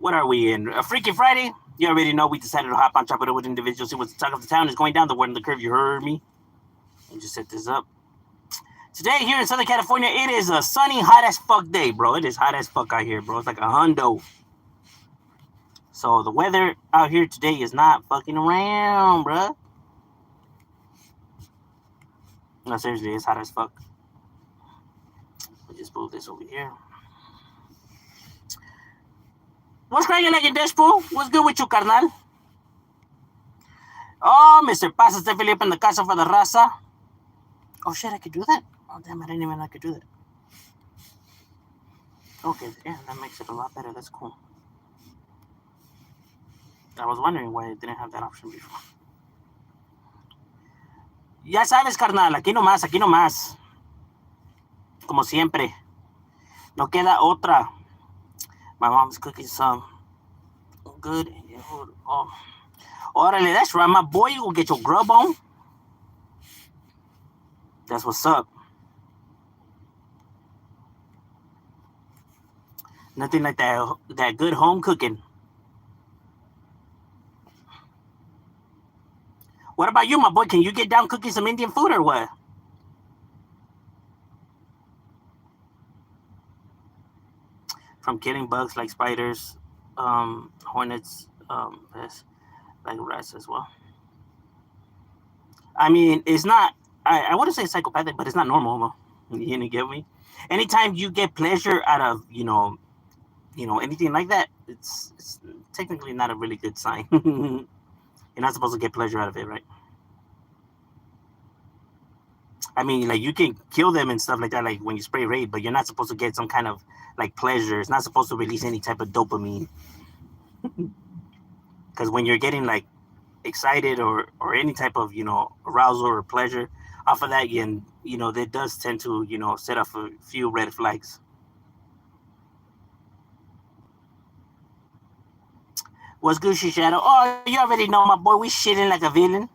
What are we in? A Freaky Friday? You already know we decided to hop on top of it with individuals. See what the talk of the town is going down. The word in the curve. You heard me. Let me just set this up. Today here in Southern California, it is a sunny, hot as fuck day, bro. It is hot as fuck out here, bro. It's like a hundo. So the weather out here today is not fucking around, bro. No, seriously, it's hot as fuck. Let me just move this over here. What's cracking like your dash, bro? What's good with you, carnal? Oh, Mr. Pasas de Felipe in the casa for the raza. Oh shit, I could do that. Oh damn, I didn't even know I could do that. Okay, yeah, that makes it a lot better. That's cool. I was wondering why I didn't have that option before. Ya sabes, carnal, aquí nomás, aquí nomás. Como siempre. No queda otra. My mom's cooking some good. Oh. Orale, that's right, my boy. You gonna get your grub on? That's what's up. Nothing like that good home cooking. What about you, my boy? Can you get down cooking some Indian food or what? From killing bugs like spiders, hornets, like rats as well. I mean, it's not. I wouldn't say psychopathic, but it's not normal. You get me? Anytime you get pleasure out of anything like that, it's technically not a really good sign. You're not supposed to get pleasure out of it, right? I mean, like you can kill them and stuff like that, like when you spray raid, but you're not supposed to get some kind of like pleasure. It's not supposed to release any type of dopamine. Because when you're getting like excited or any type of arousal or pleasure off of that, that does tend to set off a few red flags. What's Gucci Shadow? Oh, you already know, my boy. We shitting like a villain.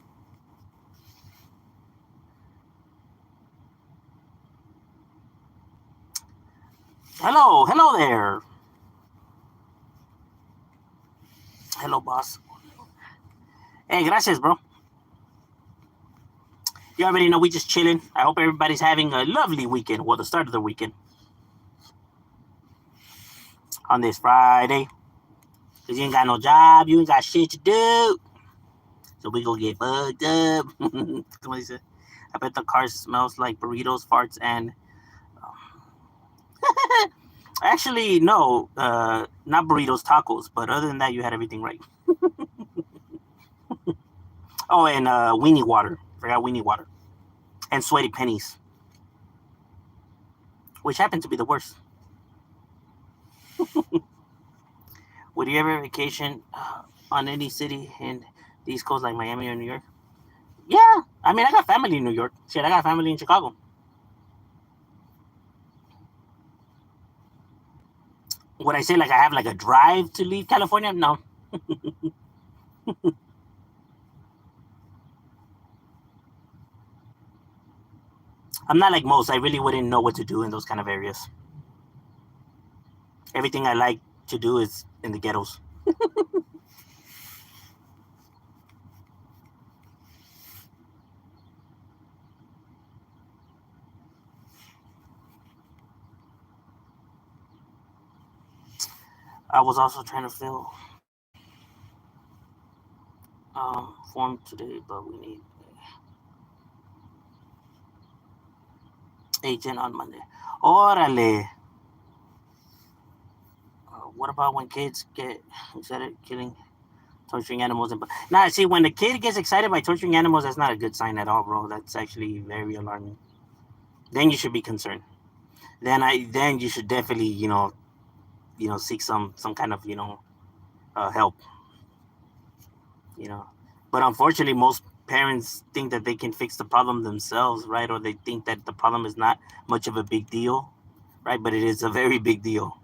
Hello there. Hello, boss. Hey, gracias, bro. You already know we just chilling. I hope everybody's having a lovely weekend. Well, the start of the weekend on this Friday. Cause you ain't got no job, you ain't got shit to do. So we go get fucked up. Somebody said, I bet the car smells like burritos, farts, and actually no, not burritos, tacos. But other than that, you had everything right. Oh, and weenie water. Forgot weenie water. And sweaty pennies, which happen to be the worst. Would you ever vacation on any city in the East Coast like Miami or New York? Yeah, I mean, I got family in New York. Shit, I got family in Chicago. Would I say like I have like a drive to leave California? No. I'm not like most. I really wouldn't know what to do in those kind of areas. Everything I like to do is in the ghettos. I was also trying to fill form today, but we need agent on Monday. Orale. What about when kids get excited killing, torturing animals? Nah, see, when the kid gets excited by torturing animals, that's not a good sign at all, bro. That's actually very alarming. Then you should be concerned. Then you should definitely seek some kind of help. You know, but unfortunately, most parents think that they can fix the problem themselves, right? Or they think that the problem is not much of a big deal, right? But it is a very big deal.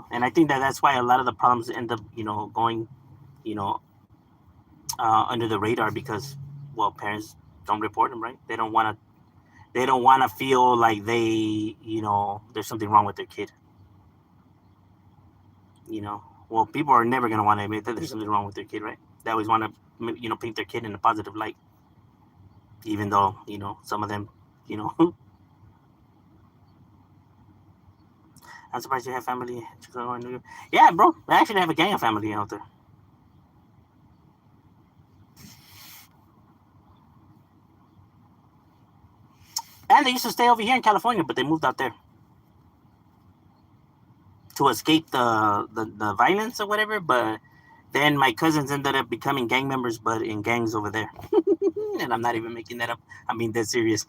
And I think that that's why a lot of the problems end up going you know under the radar because, well, parents don't report them, right? They they don't want to feel like there's something wrong with their kid. Well, people are never going to want to admit that there's something wrong with their kid, right? They always want to paint their kid in a positive light, even though some of them you know I'm surprised you have family in Chicago and New York. Yeah, bro, I actually have a gang of family out there. And they used to stay over here in California, but they moved out there to escape the violence or whatever. But then my cousins ended up becoming gang members, but in gangs over there. And I'm not even making that up. I mean, that's serious.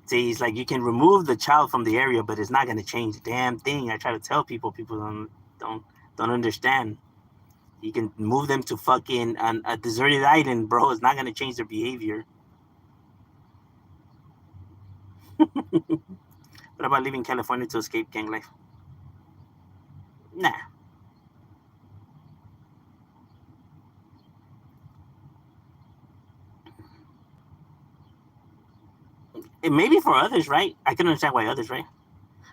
See, it's like you can remove the child from the area, but it's not going to change a damn thing. I try to tell people, don't understand. You can move them to fucking a deserted island, bro. It's not going to change their behavior. What about leaving California to escape gang life? Nah. It may be for others, right? I can understand why others, right?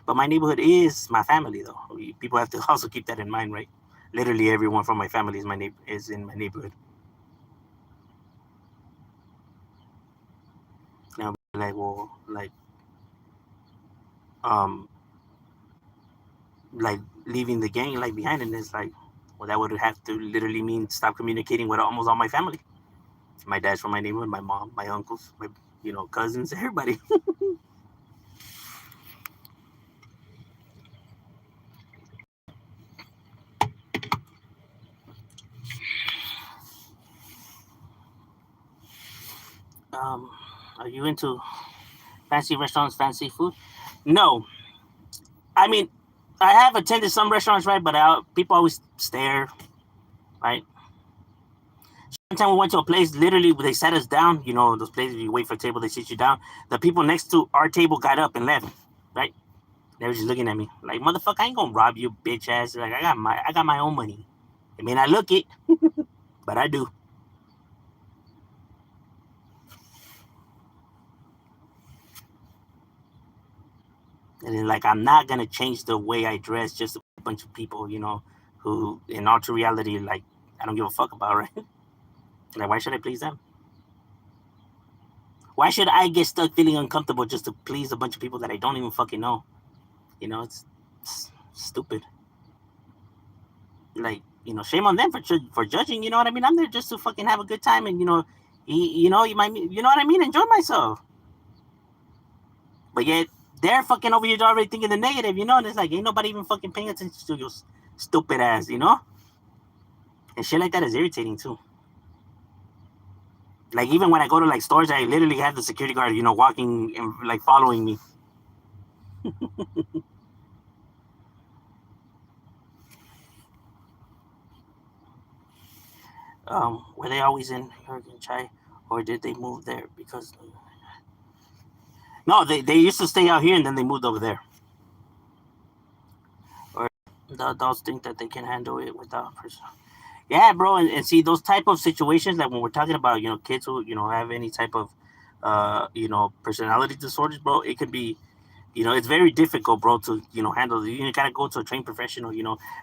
But my neighborhood is my family, though. People have to also keep that in mind, right? Literally everyone from my family is in my neighborhood. Now, like, well, um, like leaving the gang like behind, and it's like, well, that would have to literally mean stop communicating with almost all my family. My dad's from my neighborhood, my mom, my uncles, my cousins, everybody. um, are you into fancy restaurants, fancy food? No, I mean, I have attended some restaurants, right? But people always stare, right? One time we went to a place, literally, they sat us down. Those places you wait for a table, they sit you down. The people next to our table got up and left, right? They were just looking at me like, motherfucker, I ain't gonna rob you, bitch ass. Like, I got my own money. I mean, I look it, but I do. And then, like, I'm not gonna change the way I dress just a bunch of people, who in all true reality, like, I don't give a fuck about, right? Like, why should I please them? Why should I get stuck feeling uncomfortable just to please a bunch of people that I don't even fucking know? It's stupid. Like, shame on them for judging. You know what I mean? I'm there just to fucking have a good time, and you might, you know what I mean, enjoy myself. But yet they're fucking over here already thinking the negative, and it's like ain't nobody even fucking paying attention to your stupid ass, and shit like that is irritating too. Like, even when I go to like stores, I literally have the security guard, walking and like following me. Were they always in Hurricane Chai, or did they move there because? No, they used to stay out here and then they moved over there. Or the adults think that they can handle it without person. Yeah, bro, and see those type of situations, like when we're talking about kids who have any type of personality disorders, bro. It could be, it's very difficult, bro, to handle. You gotta go to a trained professional.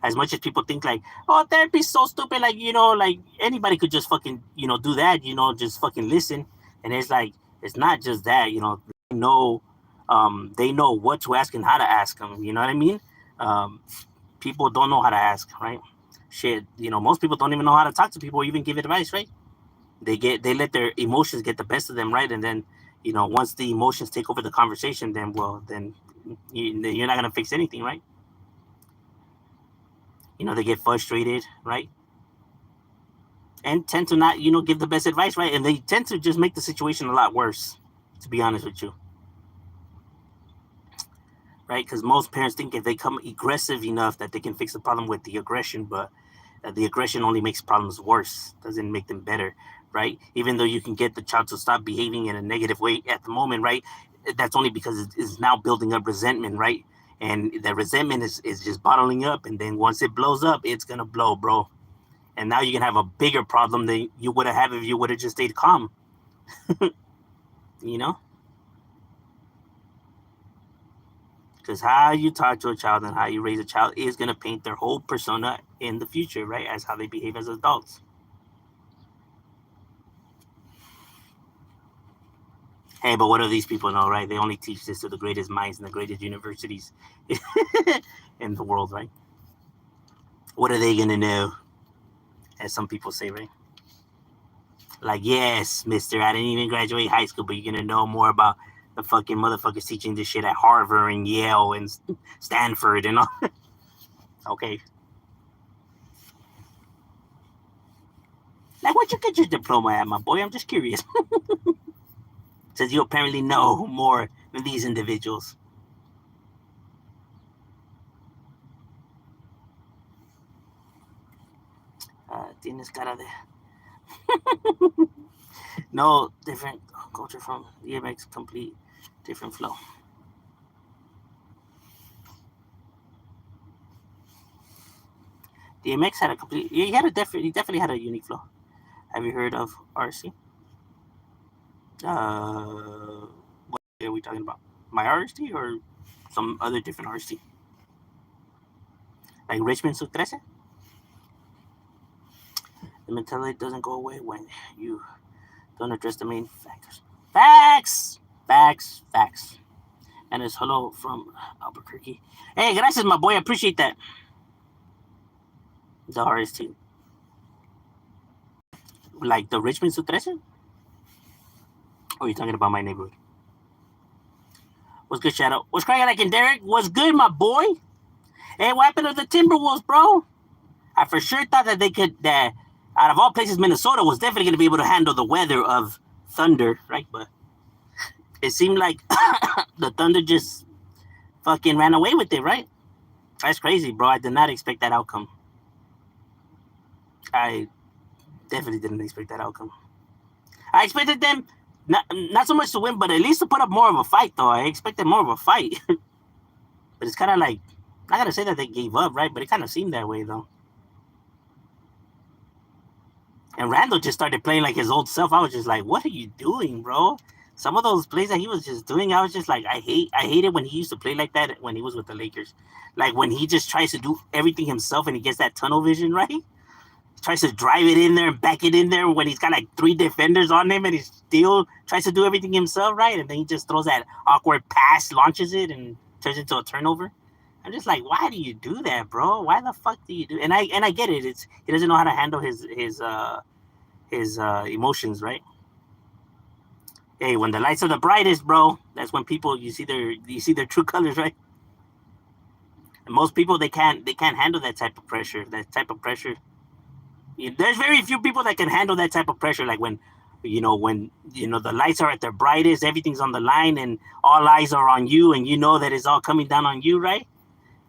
As much as people think like, oh, therapy's so stupid, like like anybody could just fucking do that, just fucking listen. And it's like, it's not just that, know they know what to ask and how to ask them. You know what I mean? um, People don't know how to ask, right? Shit, most people don't even know how to talk to people or even give advice, right? They let their emotions get the best of them, right? And then once the emotions take over the conversation, then you're not gonna fix anything, right? They get frustrated, right? And tend to not give the best advice, right? And they tend to just make the situation a lot worse, to be honest with you, right? Because most parents think if they come aggressive enough that they can fix the problem with the aggression, but the aggression only makes problems worse, doesn't make them better, right? Even though you can get the child to stop behaving in a negative way at the moment, right? That's only because it is now building up resentment, right? And the resentment is just bottling up, and then once it blows up, it's gonna blow, bro. And now you can have a bigger problem than you would have had if you would have just stayed calm. You know, because how you talk to a child and how you raise a child is gonna paint their whole persona in the future, right? As how they behave as adults. Hey, but what do these people know, right? They only teach this to the greatest minds and the greatest universities in the world, right? What are they gonna know? As some people say, right? Like, yes, mister, I didn't even graduate high school, but you're gonna know more about the fucking motherfuckers teaching this shit at Harvard and Yale and Stanford and all. Okay. Like, where'd you get your diploma at, my boy? I'm just curious. Says you apparently know more than these individuals. Tienes cara de. No, different culture from DMX, complete different flow. DMX had a complete. He had a different. He definitely had a unique flow. Have you heard of RC? What are we talking about? My RST or some other different RST? Like Richmond Sub 13? The mentality doesn't go away when you don't address the main factors. Facts! Facts! Facts. And it's hello from Albuquerque. Hey, gracias, my boy. I appreciate that. The RST. Like the Richmond Sub 13? Or are you talking about my neighborhood? What's good, Shadow? What's cracking like in Derek? What's good, my boy? Hey, what happened to the Timberwolves, bro? I for sure thought that they could, that out of all places, Minnesota was definitely going to be able to handle the weather of Thunder, right? But it seemed like the Thunder just fucking ran away with it, right? That's crazy, bro. I did not expect that outcome. I definitely didn't expect that outcome. I expected them not so much to win, but at least to put up more of a fight, though. I expected more of a fight. But it's kind of like, I gotta say that they gave up, right? But it kind of seemed that way, though. And Randall just started playing like his old self. I was just like, what are you doing, bro? Some of those plays that he was just doing, I was just like, I hate it when he used to play like that when he was with the Lakers. Like when he just tries to do everything himself and he gets that tunnel vision, right? He tries to drive it in there and back it in there when he's got like 3 defenders on him and he still tries to do everything himself, right? And then he just throws that awkward pass, launches it, and turns it into a turnover. I'm just like, why do you do that, bro? Why the fuck do you do? And I get it. It's he doesn't know how to handle his emotions, right? Hey, when the lights are the brightest, bro, that's when people you see their true colors, right? And most people they can't handle that type of pressure. That type of pressure. There's very few people that can handle that type of pressure. Like when the lights are at their brightest, everything's on the line, and all eyes are on you, and you know that it's all coming down on you, right?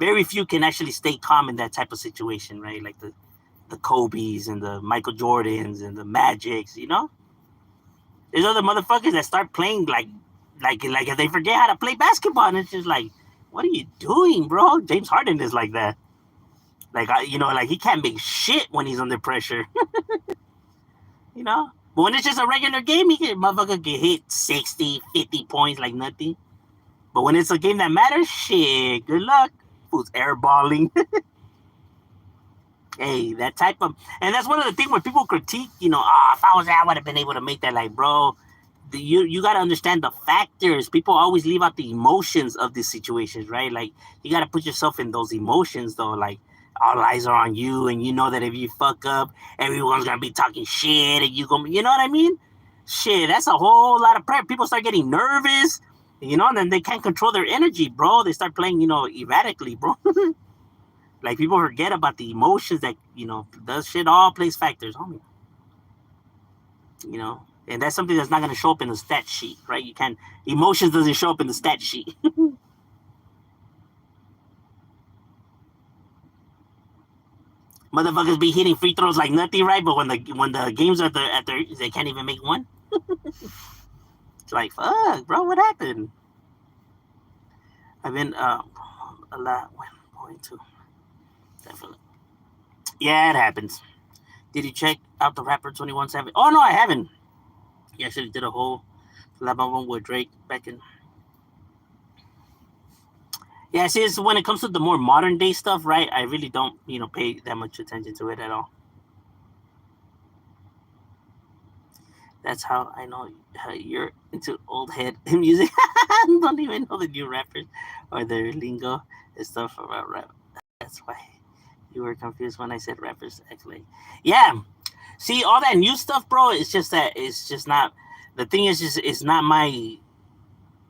Very few can actually stay calm in that type of situation, right? Like the Kobe's and the Michael Jordans and the Magics, you know? There's other motherfuckers that start playing like if they forget how to play basketball, and it's just like, what are you doing, bro? James Harden is like that. Like he can't make shit when he's under pressure, you know? But when it's just a regular game, motherfucker can hit 60, 50 points like nothing. But when it's a game that matters, shit, good luck. Who's airballing? Hey, that type of, and that's one of the things when people critique, if I was there, I would have been able to make that. Like, bro, you got to understand the factors. People always leave out the emotions of these situations, right? Like, you got to put yourself in those emotions, though. Like, all eyes are on you, and you know that if you fuck up, everyone's gonna be talking shit, and you know what I mean? Shit, that's a whole lot of pressure. People start getting nervous, and then they can't control their energy, bro. They start playing, erratically, bro. Like people forget about the emotions that does shit all plays factors, homie. And that's something that's not gonna show up in the stat sheet, right? You can't emotions doesn't show up in the stat sheet. Motherfuckers be hitting free throws like nothing, right? But when the games are at their they can't even make one. It's like fuck, bro, what happened? I've been a lot when going to definitely. Yeah, it happens. Did you check out the rapper 21 Savage? Oh no, I haven't. He actually did a whole A lot of them with Drake back in. Yeah, see, it's when it comes to the more modern day stuff, right? I really don't, pay that much attention to it at all. That's how I know you're into old head music. Don't even know the new rappers or their lingo and stuff about rap. That's why you were confused when I said rappers. Actually, yeah. See, all that new stuff, bro. It's just that it's just not. The thing is, just it's not my.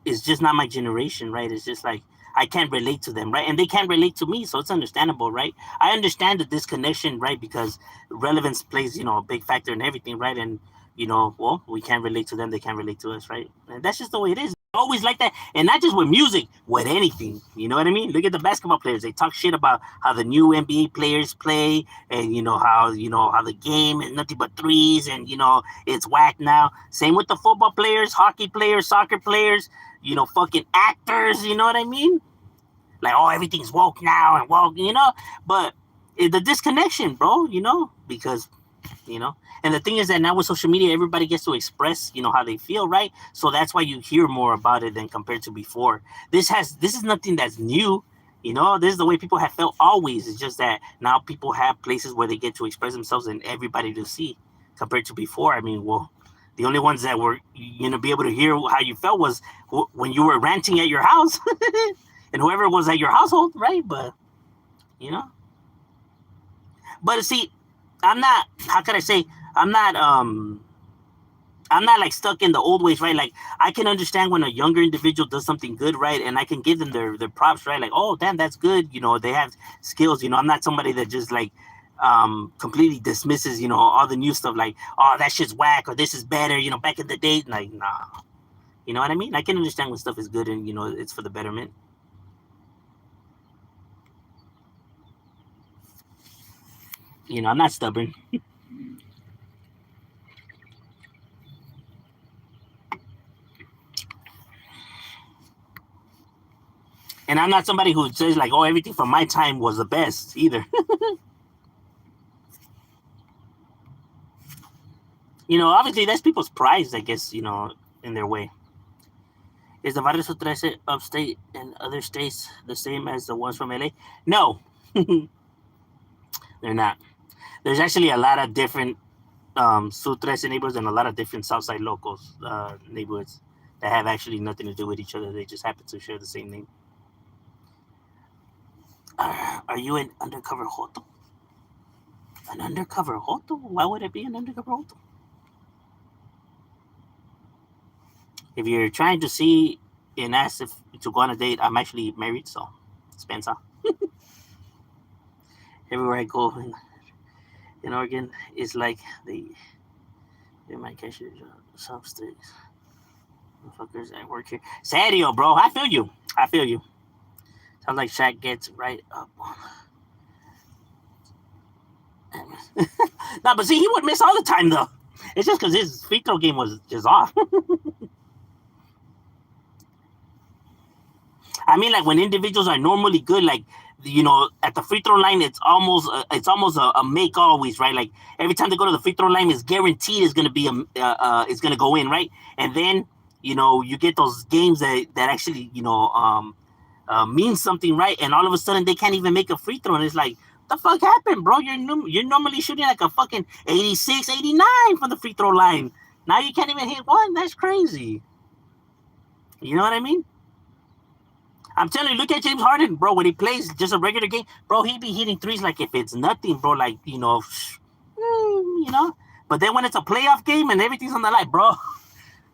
It's just not my generation, right? It's just like I can't relate to them, right? And they can't relate to me, so it's understandable, right? I understand the disconnection, right? Because relevance plays, a big factor in everything, right? And well, we can't relate to them, they can't relate to us, right? And that's just the way it is. Always like that, and not just with music, with anything. You know what I mean? Look at the basketball players; they talk shit about how the new NBA players play, and how the game is nothing but threes, and it's whack now. Same with the football players, hockey players, soccer players. Fucking actors. You know what I mean? Like, oh, everything's woke now and woke. But the disconnection, bro. Because you know and the thing is that now with social media everybody gets to express how they feel, right? So that's why you hear more about it than compared to before. This is nothing that's new. This is the way people have felt always. It's just that now people have places where they get to express themselves and everybody to see, compared to before. I mean, well, the only ones that were be able to hear how you felt was when you were ranting at your house and whoever was at your household, right? But you know but see, I'm not, how can I say, I'm not I'm not like stuck in the old ways, right? Like I can understand when a younger individual does something good, right? And I can give them their props, right? Like, oh damn, that's good. They have skills. I'm not somebody that just like completely dismisses, all the new stuff, like, oh, that shit's whack or this is better, back in the day. Like, nah. You know what I mean? I can understand when stuff is good and it's for the betterment. I'm not stubborn. And I'm not somebody who says like, oh, everything from my time was the best either. Obviously that's people's prize, I guess, in their way. Is the Barrio Sutrese upstate and other states the same as the ones from LA? No, they're not. There's actually a lot of different Sutrese neighborhoods and a lot of different Southside locals neighborhoods that have actually nothing to do with each other. They just happen to share the same name. Are you an undercover Joto? An undercover Joto? Why would it be an undercover Joto? If you're trying to see and ask if to go on a date, I'm actually married, so Spencer. Everywhere I go in Oregon, it's like they might catch you some sticks. Motherfuckers at work here. Serio, bro. I feel you. Sounds like Shaq gets right up on. No, but see, he would miss all the time though. It's just because his free throw game was just off. I mean, like when individuals are normally good, like at the free throw line, it's almost a make always, right? Like every time they go to the free throw line, it's guaranteed it's gonna be it's gonna go in, right? And then you get those games that actually mean something, right? And all of a sudden they can't even make a free throw, and it's like, the fuck happened, bro? You're normally shooting like a fucking 86, 89 from the free throw line. Now you can't even hit one. That's crazy. You know what I mean? I'm telling you, look at James Harden, bro. When he plays just a regular game, bro, he be hitting threes like if it's nothing, bro. Like, you know. But then when it's a playoff game and everything's on the line, bro,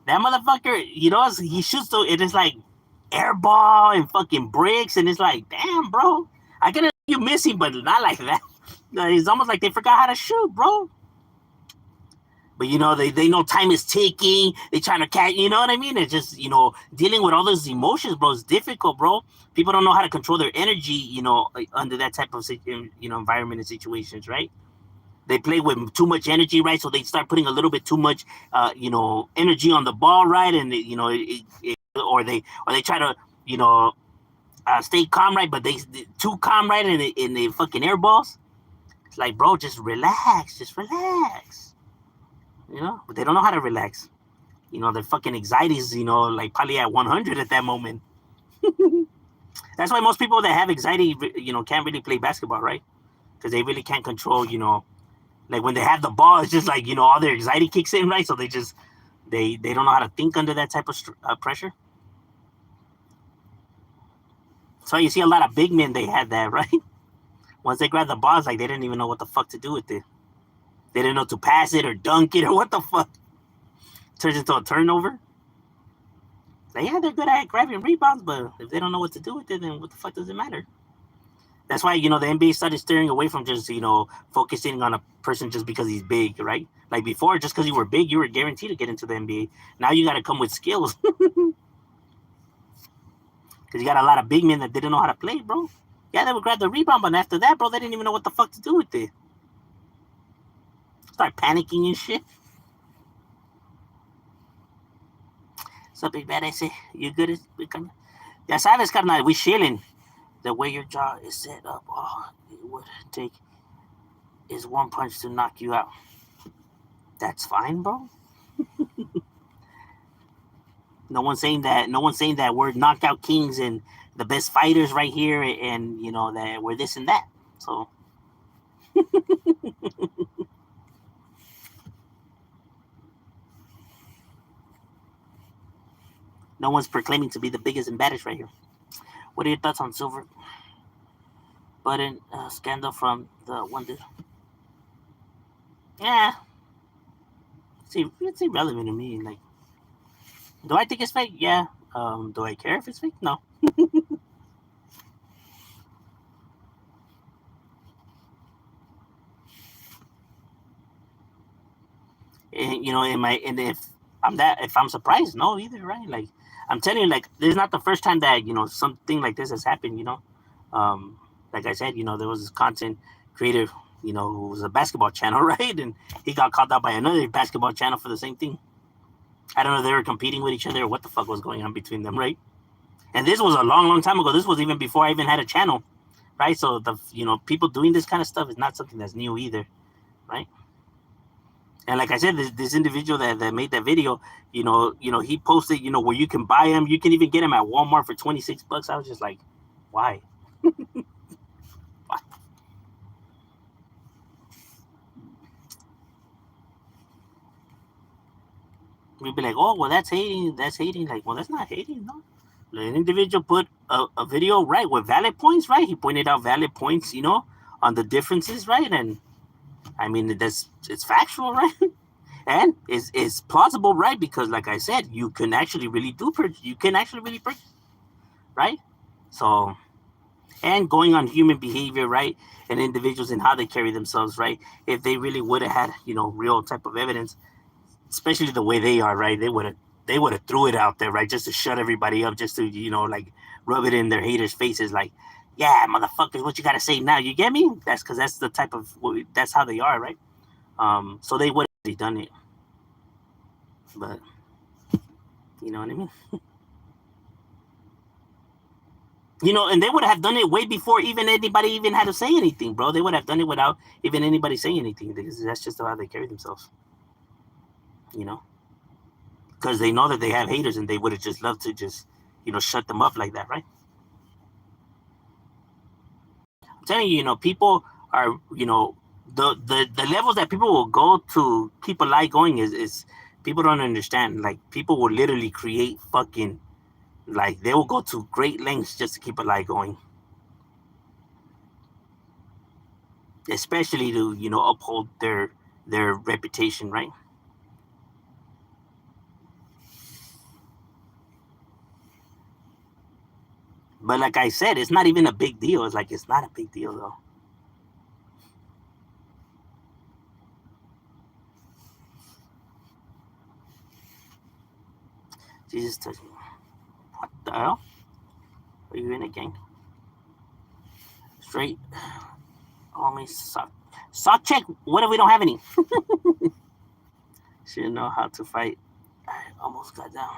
that motherfucker, he shoots to it is like air ball and fucking bricks, and it's like, damn, bro. I get it, you missing, but not like that. It's almost like they forgot how to shoot, bro. But they know time is ticking. They trying to catch. You know what I mean? It's just dealing with all those emotions, bro. It's difficult, bro. People don't know how to control their energy. Under that type of environment and situations, right? They play with too much energy, right? So they start putting a little bit too much, energy on the ball, right? And or they try to stay calm, right? But they too calm, right? And they fucking air balls. It's like, bro, just relax, but they don't know how to relax. You know, their fucking anxiety is, you know, like probably at 100 at that moment. That's why most people that have anxiety, you know, can't really play basketball, right? Because they really can't control, you know, like when they have the ball, it's just like, you know, all their anxiety kicks in, right? So they just they don't know how to think under that type of pressure. So you see a lot of big men, they had that, right? Once they grabbed the balls, like they didn't even know what the fuck to do with it. They didn't know to pass it or dunk it or what the fuck. Turns into a turnover. Like, yeah, they're good at grabbing rebounds, but if they don't know what to do with it, then what the fuck does it matter? That's why, you know, the NBA started steering away from just, you know, focusing on a person just because he's big, right? Like before, just because you were big, you were guaranteed to get into the NBA. Now you got to come with skills. Because you got a lot of big men that didn't know how to play, bro. Yeah, they would grab the rebound, but after that, bro, they didn't even know what the fuck to do with it. Start panicking and shit. So, big bad, I say, you good at becoming? Ya sabes, carnal, we chilling. The way your jaw is set up, all it would take is one punch to knock you out. That's fine, bro. No one's saying that. No one's saying that we're knockout kings and the best fighters right here, and you know that we're this and that. So no one's proclaiming to be the biggest and baddest right here. What are your thoughts on Silver Button scandal from the one dude? Yeah, it's irrelevant to me. Like, do I think it's fake? Yeah. Do I care if it's fake? No. And, you know, and if I'm surprised, no, either, right? Like, I'm telling you, like, this is not the first time that, you know, something like this has happened. You know, like I said, you know, there was this content creator, you know, who was a basketball channel, right? And he got called out by another basketball channel for the same thing. I don't know if they were competing with each other or what the fuck was going on between them, right? And this was a long, long time ago. This was even before I even had a channel, right? So the, you know, people doing this kind of stuff is not something that's new either, right? And like I said, this individual that made that video, he posted, you know, where you can buy them. You can even get them at Walmart for $26. I was just like, why? Why? We'd be like, oh, well, that's hating. That's hating. Like, well, that's not hating, no. The individual put a video, right, with valid points, right? He pointed out valid points, you know, on the differences, right? And I mean, it's factual, right? And it's plausible, right? Because, like I said, you can actually really you can actually really purchase, right? So, and going on human behavior, right, and individuals and how they carry themselves, right? If they really would have had, you know, real type of evidence, especially the way they are, right, they would have threw it out there, right, just to shut everybody up, just to, you know, like rub it in their haters' faces, like, yeah, motherfuckers, what you gotta say now? You get me? That's because that's the type of that's how they are, right? So they would have done it, but you know what I mean? You know, and they would have done it way before even anybody even had to say anything, bro. They would have done it without even anybody saying anything because that's just how they carry themselves, you know? Because they know that they have haters and they would have just loved to just, you know, shut them up like that, right? I'm telling you, you know, people are, you know, the levels that people will go to keep a lie going is people don't understand. Like, people will literally create fucking, like, they will go to great lengths just to keep a lie going, especially to, you know, uphold their reputation, right? But like I said, it's not even a big deal. It's like it's not a big deal though. Jesus touch me. What the hell? Are you in again? Straight. Only sock. Sock check. What if we don't have any? Should know how to fight. I almost got down.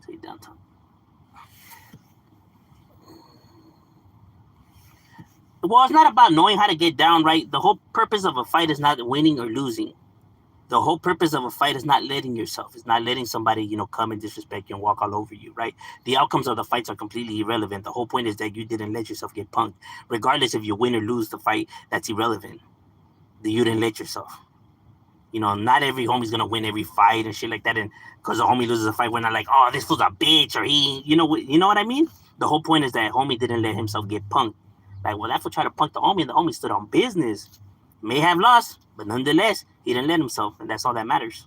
Take down top. Well, it's not about knowing how to get down, right? The whole purpose of a fight is not winning or losing, The whole purpose of a fight is not letting yourself. It's not letting somebody, come and disrespect you and walk all over you, right? The outcomes of the fights are completely irrelevant. The whole point is that you didn't let yourself get punked. Regardless if you win or lose the fight, that's irrelevant. That you didn't let yourself. Not every homie's gonna win every fight and shit like that. And because the homie loses a fight, we're not like, oh, this fool's a bitch or he, you know what I mean? The whole point is that homie didn't let himself get punked. Like, well, that fool tried to punk the homie, and the homie stood on business. May have lost, but nonetheless, he didn't let himself, and that's all that matters.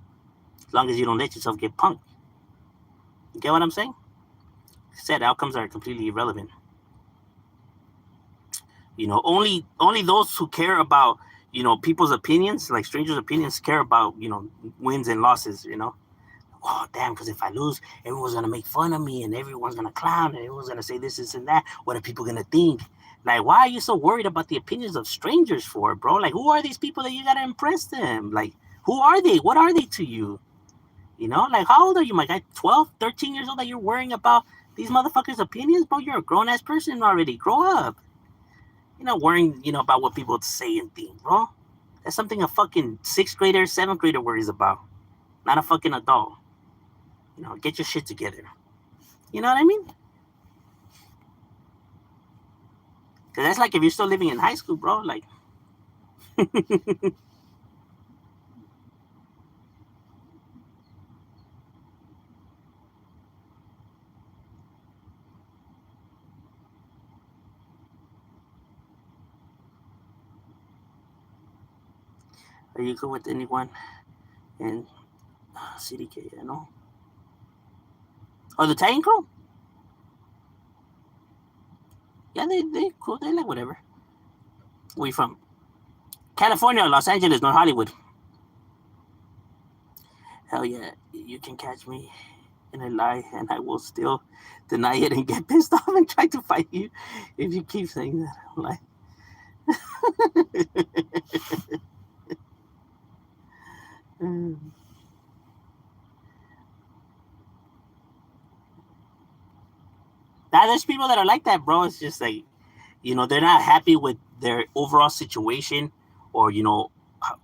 As long as you don't let yourself get punked. You get what I'm saying? Said outcomes are completely irrelevant. Only those who care about people's opinions, like strangers' opinions, care about wins and losses. Oh damn, because if I lose, everyone's gonna make fun of me and everyone's gonna clown and everyone's gonna say this and that. What are people gonna think? Like, why are you so worried about the opinions of strangers for, bro? Like, who are these people that you gotta impress them? Like, who are they? What are they to you? Like, how old are you, my guy? 12, 13 years old that you're worrying about these motherfuckers' opinions, bro? You're a grown ass person already. Grow up. Worrying, about what people say and think, bro. That's something a fucking 6th grader, 7th grader worries about. Not a fucking adult. Get your shit together. You know what I mean? Because that's like if you're still living in high school, bro. Like, are you good with anyone in CDK? Oh, the Titan Crew? Yeah, they cool. They like whatever. Where you from? California, Los Angeles, North Hollywood. Hell yeah, you can catch me in a lie and I will still deny it and get pissed off and try to fight you if you keep saying that. I'm like, now there's people that are like that, bro. It's just like, they're not happy with their overall situation or,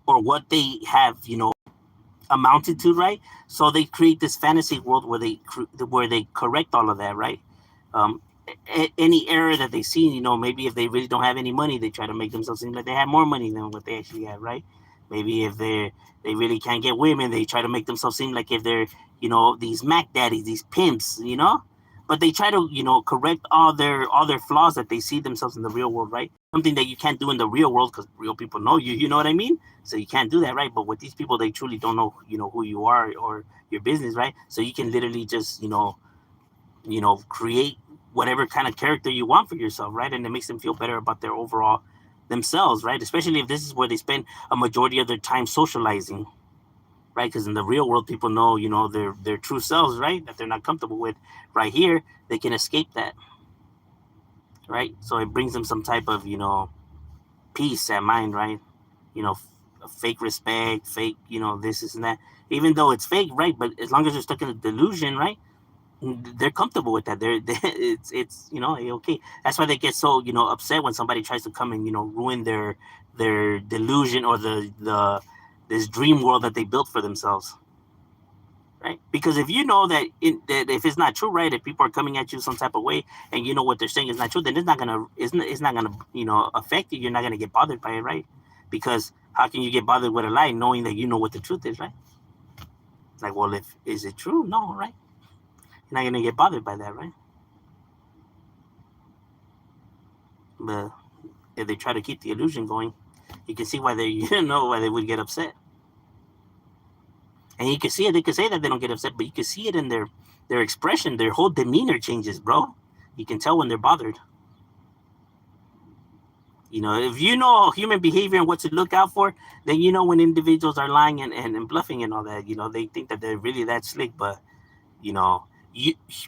or what they have, amounted to, right? So they create this fantasy world where they correct all of that, right? Any error that they see, maybe if they really don't have any money, they try to make themselves seem like they have more money than what they actually have, right? Maybe if they really can't get women, they try to make themselves seem like if they're, these Mac daddies, these pimps, but they try to, correct all their flaws that they see themselves in the real world, right? Something that you can't do in the real world because real people know you, you know what I mean? So you can't do that, right? But with these people, they truly don't know, who you are or your business, right? So you can literally just, create whatever kind of character you want for yourself, right? And it makes them feel better about their overall themselves, right? Especially if this is where they spend a majority of their time socializing, right? Because in the real world, people know, their true selves, right? That they're not comfortable with. Right here, they can escape that, right? So it brings them some type of, peace at mind, right? Fake respect, fake, this and that. Even though it's fake, right? But as long as they're stuck in a delusion, right? They're comfortable with that. It's okay. That's why they get so upset when somebody tries to come and ruin their delusion or the this dream world that they built for themselves, right? Because if you know that if it's not true, right? If people are coming at you some type of way and what they're saying is not true, then it's not gonna affect you. You're not gonna get bothered by it, right? Because how can you get bothered with a lie knowing that you know what the truth is, right? Like, well, is it true? No, right? You're not gonna get bothered by that, right? But if they try to keep the illusion going, you can see why why they would get upset. And you can see it. They can say that they don't get upset, but you can see it in their expression. Their whole demeanor changes, bro. You can tell when they're bothered. If you know human behavior and what to look out for, then you know when individuals are lying and bluffing and all that. They think that they're really that slick, but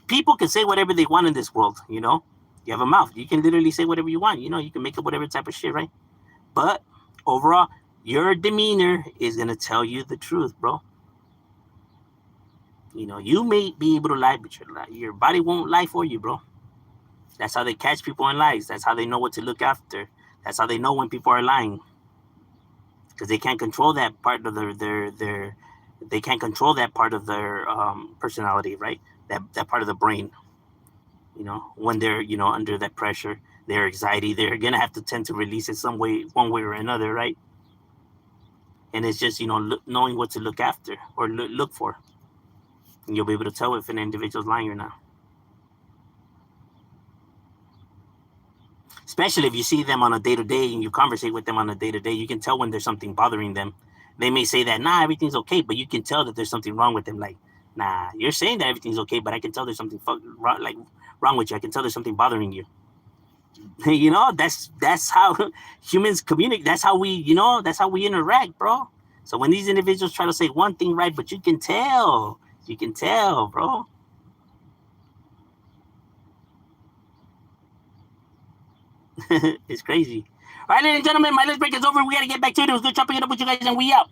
people can say whatever they want in this world. You have a mouth. You can literally say whatever you want. You can make up whatever type of shit, right? But overall, your demeanor is gonna tell you the truth, bro. You may be able to lie, but your body won't lie for you, bro. That's how they catch people in lies. That's how they know what to look after. That's how they know when people are lying. because they can't control that part of their they can't control that part of their personality, right? That part of the brain. When they're under that pressure, their anxiety, they're gonna have to tend to release it some way, one way or another, right? And it's just knowing what to look after or look for, and you'll be able to tell if an individual's lying or not. Especially if you see them on a day to day and you conversate with them on a day to day, you can tell when there's something bothering them. They may say that, nah, everything's okay, but you can tell that there's something wrong with them. Like, nah, you're saying that everything's okay, but I can tell there's something wrong with you. I can tell there's something bothering you. That's how humans communicate. That's how we interact, bro. So when these individuals try to say one thing right, but you can tell, bro. It's crazy. All right, ladies and gentlemen, my lunch break is over. We got to get back to it. It was good chopping it up with you guys, and we out.